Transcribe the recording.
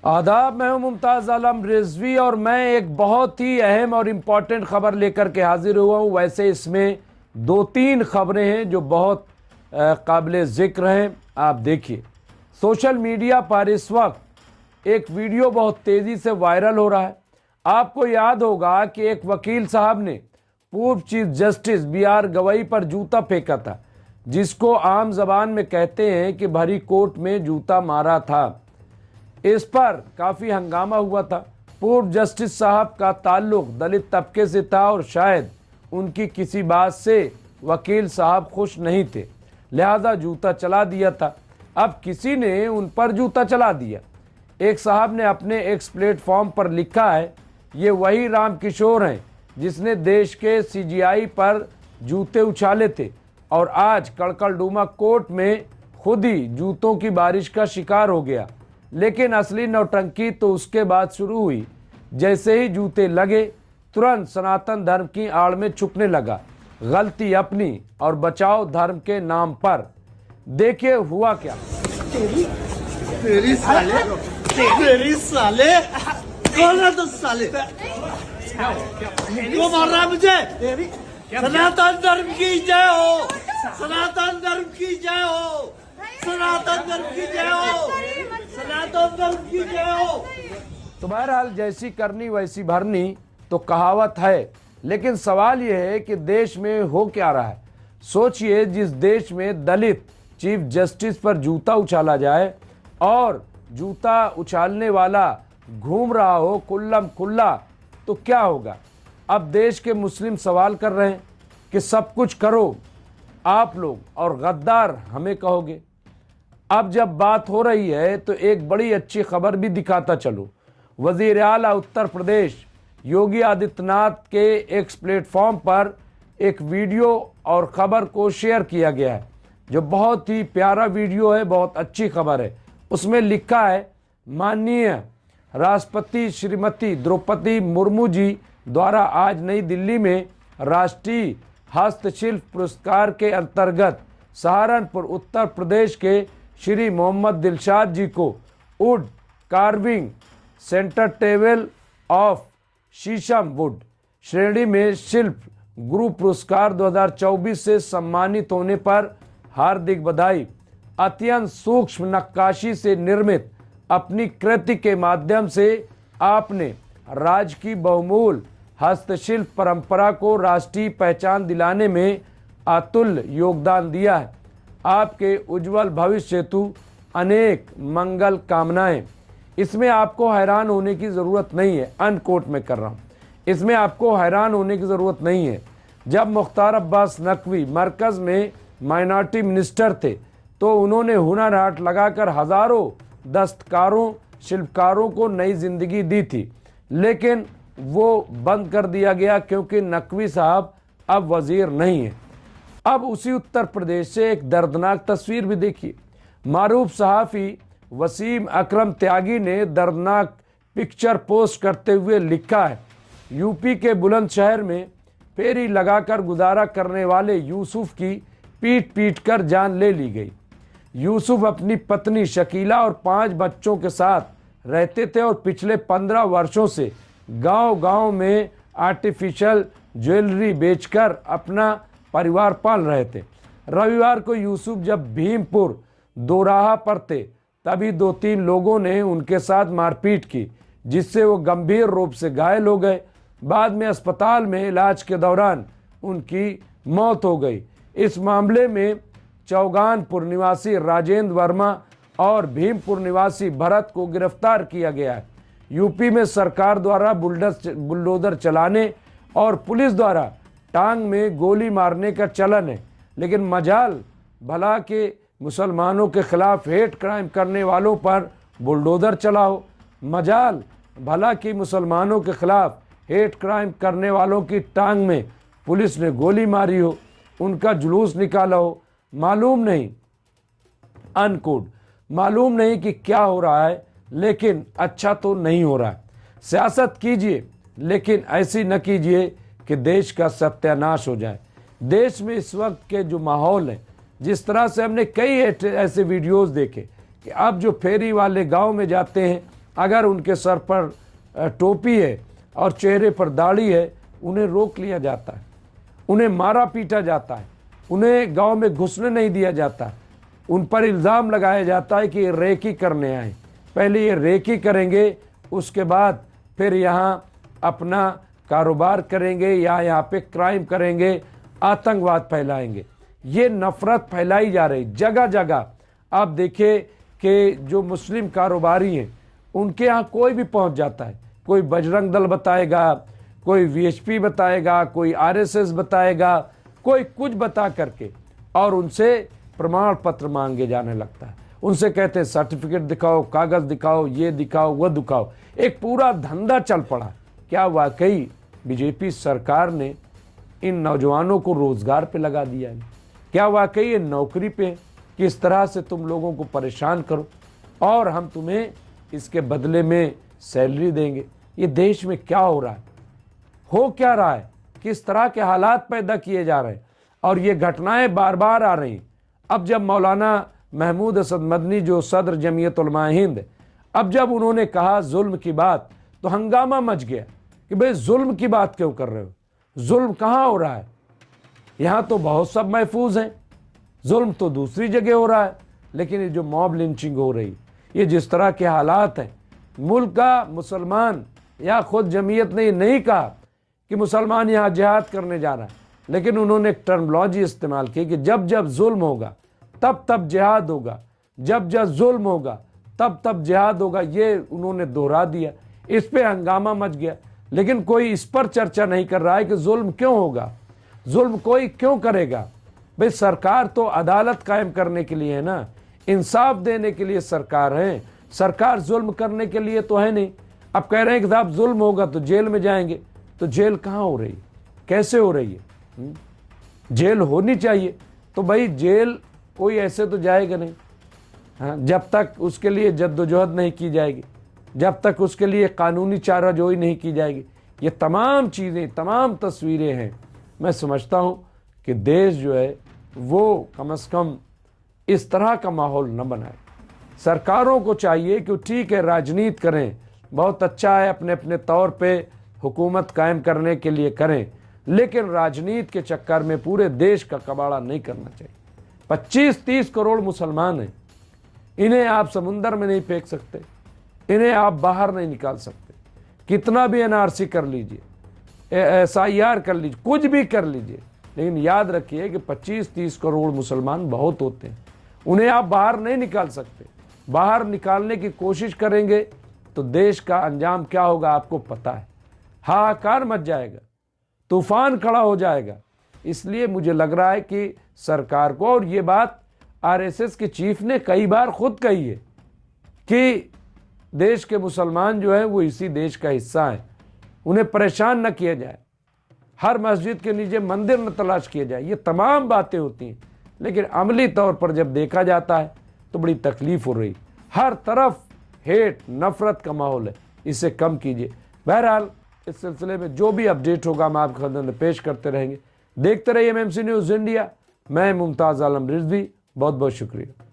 आदाब, मैं हूं मुमताज़ आलम रिजवी और मैं एक बहुत ही अहम और इम्पॉर्टेंट ख़बर लेकर के हाजिर हुआ हूं। वैसे इसमें दो तीन ख़बरें हैं जो बहुत काबिल ज़िक्र हैं। आप देखिए, सोशल मीडिया पर इस वक्त एक वीडियो बहुत तेज़ी से वायरल हो रहा है। आपको याद होगा कि एक वकील साहब ने पूर्व चीफ जस्टिस BR गवई पर जूता फेंका था, जिसको आम जबान में कहते हैं कि भरी कोर्ट में जूता मारा था। इस पर काफ़ी हंगामा हुआ था। पूर्व जस्टिस साहब का ताल्लुक दलित तबके से था और शायद उनकी किसी बात से वकील साहब खुश नहीं थे, लिहाजा जूता चला दिया था। अब किसी ने उन पर जूता चला दिया। एक साहब ने अपने एक्स प्लेटफॉर्म पर लिखा है, ये वही राम किशोर हैं जिसने देश के CGI पर जूते उछाले थे और आज कड़कड़डूमा कोर्ट में खुद ही जूतों की बारिश का शिकार हो गया। लेकिन असली नौटंकी तो उसके बाद शुरू हुई। जैसे ही जूते लगे, तुरंत सनातन धर्म की आड़ में छुपने लगा, गलती अपनी और बचाओ धर्म के नाम पर। देखिए हुआ क्या। तेरी साले कौन है? तो साले क्यों मार रहा है मुझे? सनातन धर्म की जय हो, सनातन धर्म की जय हो, सनातन धर्म की जय हो, सनातन धर्म की जय हो। तो बहरहाल जैसी करनी वैसी भरनी तो कहावत है, लेकिन सवाल यह है कि देश में हो क्या रहा है। सोचिए, जिस देश में दलित चीफ जस्टिस पर जूता उछाला जाए और जूता उछालने वाला घूम रहा हो कुल्लम कुल्ला, तो क्या होगा। अब देश के मुस्लिम सवाल कर रहे हैं कि सब कुछ करो आप लोग और गद्दार हमें कहोगे। अब जब बात हो रही है तो एक बड़ी अच्छी खबर भी दिखाता चलो। वज़ीर आला उत्तर प्रदेश योगी आदित्यनाथ के एक्स प्लेटफॉर्म पर एक वीडियो और ख़बर को शेयर किया गया है, जो बहुत ही प्यारा वीडियो है, बहुत अच्छी खबर है। उसमें लिखा है, माननीय राष्ट्रपति श्रीमती द्रौपदी मुर्मू जी द्वारा आज नई दिल्ली में राष्ट्रीय हस्तशिल्प पुरस्कार के अंतर्गत सहारनपुर उत्तर प्रदेश के श्री मोहम्मद दिलशाद जी को wood carving centre table of शीशम वुड श्रेणी में शिल्प गुरु पुरस्कार 2024 से सम्मानित होने पर हार्दिक बधाई। अत्यंत सूक्ष्म नक्काशी से निर्मित अपनी कृति के माध्यम से आपने राज्य की बहुमूल्य हस्तशिल्प परंपरा को राष्ट्रीय पहचान दिलाने में अतुल्य योगदान दिया है। आपके उज्जवल भविष्य हेतु अनेक मंगल कामनाएं। इसमें आपको हैरान होने की ज़रूरत नहीं है, अनकोट में कर रहा हूँ, इसमें आपको हैरान होने की ज़रूरत नहीं है। जब मुख्तार अब्बास नकवी मरकज़ में माइनॉरिटी मिनिस्टर थे तो उन्होंने हुनर हाट लगाकर हज़ारों दस्तकारों शिल्पकारों को नई ज़िंदगी दी थी, लेकिन वो बंद कर दिया गया क्योंकि नकवी साहब अब वज़ीर नहीं है। अब उसी उत्तर प्रदेश से एक दर्दनाक तस्वीर भी देखिए। मारूफ सहाफ़ी वसीम अकरम त्यागी ने दर्दनाक पिक्चर पोस्ट करते हुए लिखा है, यूपी के बुलंदशहर में फेरी लगाकर गुजारा करने वाले यूसुफ की पीट पीट कर जान ले ली गई। यूसुफ अपनी पत्नी शकीला और 5 बच्चों के साथ रहते थे और पिछले 15 वर्षों से गांव-गांव में आर्टिफिशियल ज्वेलरी बेचकर अपना परिवार पाल रहे थे। रविवार को यूसुफ जब भीमपुर दोराहा पर थे, तभी 2-3 लोगों ने उनके साथ मारपीट की, जिससे वो गंभीर रूप से घायल हो गए। बाद में अस्पताल में इलाज के दौरान उनकी मौत हो गई। इस मामले में चौगानपुर निवासी राजेंद्र वर्मा और भीमपुर निवासी भरत को गिरफ्तार किया गया है। यूपी में सरकार द्वारा बुलडोजर चलाने और पुलिस द्वारा टांग में गोली मारने का चलन है, लेकिन मजाल भला के मुसलमानों के खिलाफ हेट क्राइम करने वालों पर बुलडोजर चलाओ। मजाल भला कि मुसलमानों के खिलाफ हेट क्राइम करने वालों की टांग में पुलिस ने गोली मारी हो, उनका जुलूस निकाला हो। मालूम नहीं, अनकोड, मालूम नहीं कि क्या हो रहा है, लेकिन अच्छा तो नहीं हो रहा है। सियासत कीजिए, लेकिन ऐसी न कीजिए कि देश का सत्यानाश हो जाए। देश में इस वक्त के जो माहौल है, जिस तरह से हमने कई ऐसे वीडियोस देखे कि अब जो फेरी वाले गांव में जाते हैं, अगर उनके सर पर टोपी है और चेहरे पर दाढ़ी है, उन्हें रोक लिया जाता है, उन्हें मारा पीटा जाता है, उन्हें गांव में घुसने नहीं दिया जाता, उन पर इल्ज़ाम लगाया जाता है कि ये रेकी करने आए। पहले ये रेकी करेंगे, उसके बाद फिर यहाँ अपना कारोबार करेंगे या यहाँ पे क्राइम करेंगे, आतंकवाद फैलाएंगे। ये नफ़रत फैलाई जा रही जगह जगह। आप देखिए कि जो मुस्लिम कारोबारी हैं उनके यहाँ कोई भी पहुँच जाता है, कोई बजरंग दल बताएगा, कोई वीएचपी बताएगा, कोई आरएसएस बताएगा, कोई कुछ बता करके और उनसे प्रमाण पत्र मांगे जाने लगता है। उनसे कहते हैं सर्टिफिकेट दिखाओ, कागज़ दिखाओ, ये दिखाओ, वो दिखाओ। एक पूरा धंधा चल पड़ा। क्या वाकई बीजेपी सरकार ने इन नौजवानों को रोज़गार पे लगा दिया है? क्या वाकई ये नौकरी पे किस तरह से तुम लोगों को परेशान करो और हम तुम्हें इसके बदले में सैलरी देंगे? ये देश में क्या हो रहा है? हो क्या रहा है? किस तरह के हालात पैदा किए जा रहे हैं? और ये घटनाएं बार बार आ रही। अब जब मौलाना महमूद असद मदनी जो सदर जमीयत उलमा हिंद, अब जब उन्होंने कहा जुल्म की बात, तो हंगामा मच गया कि भाई जुल्म की बात क्यों कर रहे हो? जुल्म कहाँ हो रहा है? यहाँ तो बहुत सब महफूज हैं, जुल्म तो दूसरी जगह हो रहा है। लेकिन ये जो मॉब लिंचिंग हो रही, ये जिस तरह के हालात हैं, मुल्क का मुसलमान या खुद जमीयत ने नहीं कहा कि मुसलमान यहाँ जिहाद करने जा रहा है, लेकिन उन्होंने एक टर्मोलॉजी इस्तेमाल की कि जब जब जुल्म होगा तब तब जिहाद होगा, जब जब जुल्म होगा तब तब जिहाद होगा। ये उन्होंने दोहरा दिया। इस पे हंगामा मच गया, लेकिन कोई इस पर चर्चा नहीं कर रहा है कि जुल्म क्यों होगा, जुल्म कोई क्यों करेगा। भाई सरकार तो अदालत कायम करने के लिए है ना, इंसाफ देने के लिए सरकार है। सरकार जुल्म करने के लिए तो है नहीं। अब कह रहे हैं कि साहब जुल्म होगा तो जेल में जाएंगे, तो जेल कहाँ हो रही है, कैसे हो रही है? जेल होनी चाहिए। तो भाई जेल कोई ऐसे तो जाएगा नहीं, हाँ, जब तक उसके लिए जद्दोजहद नहीं की जाएगी, जब तक उसके लिए कानूनी चाराजोई नहीं की जाएगी। ये तमाम चीज़ें, तमाम तस्वीरें हैं। मैं समझता हूँ कि देश जो है वो कम से कम इस तरह का माहौल न बनाए। सरकारों को चाहिए कि ठीक है राजनीति करें, बहुत अच्छा है, अपने अपने तौर पे हुकूमत कायम करने के लिए करें, लेकिन राजनीति के चक्कर में पूरे देश का कबाड़ा नहीं करना चाहिए। 25-30 करोड़ मुसलमान हैं, इन्हें आप समुंदर में नहीं फेंक सकते, इन्हें आप बाहर नहीं निकाल सकते। कितना भी एनआरसी कर लीजिए, SIR कर लीजिए, कुछ भी कर लीजिए, लेकिन याद रखिए कि 25-30 करोड़ मुसलमान बहुत होते हैं, उन्हें आप बाहर नहीं निकाल सकते। बाहर निकालने की कोशिश करेंगे तो देश का अंजाम क्या होगा आपको पता है। हाहाकार मच जाएगा, तूफान खड़ा हो जाएगा। इसलिए मुझे लग रहा है कि सरकार को, और ये बात RSS के चीफ ने कई बार खुद कही है कि देश के मुसलमान जो है वो इसी देश का हिस्सा है, उन्हें परेशान न किया जाए, हर मस्जिद के नीचे मंदिर न तलाश किया जाए। ये तमाम बातें होती हैं, लेकिन अमली तौर पर जब देखा जाता है तो बड़ी तकलीफ हो रही। हर तरफ हेट, नफरत का माहौल है, इसे कम कीजिए। बहरहाल इस सिलसिले में जो भी अपडेट होगा हम आपके खिदमत में पेश करते रहेंगे। देखते रहिए MMC न्यूज़ इंडिया। मैं मुमताज़ आलम रिजवी, बहुत बहुत शुक्रिया।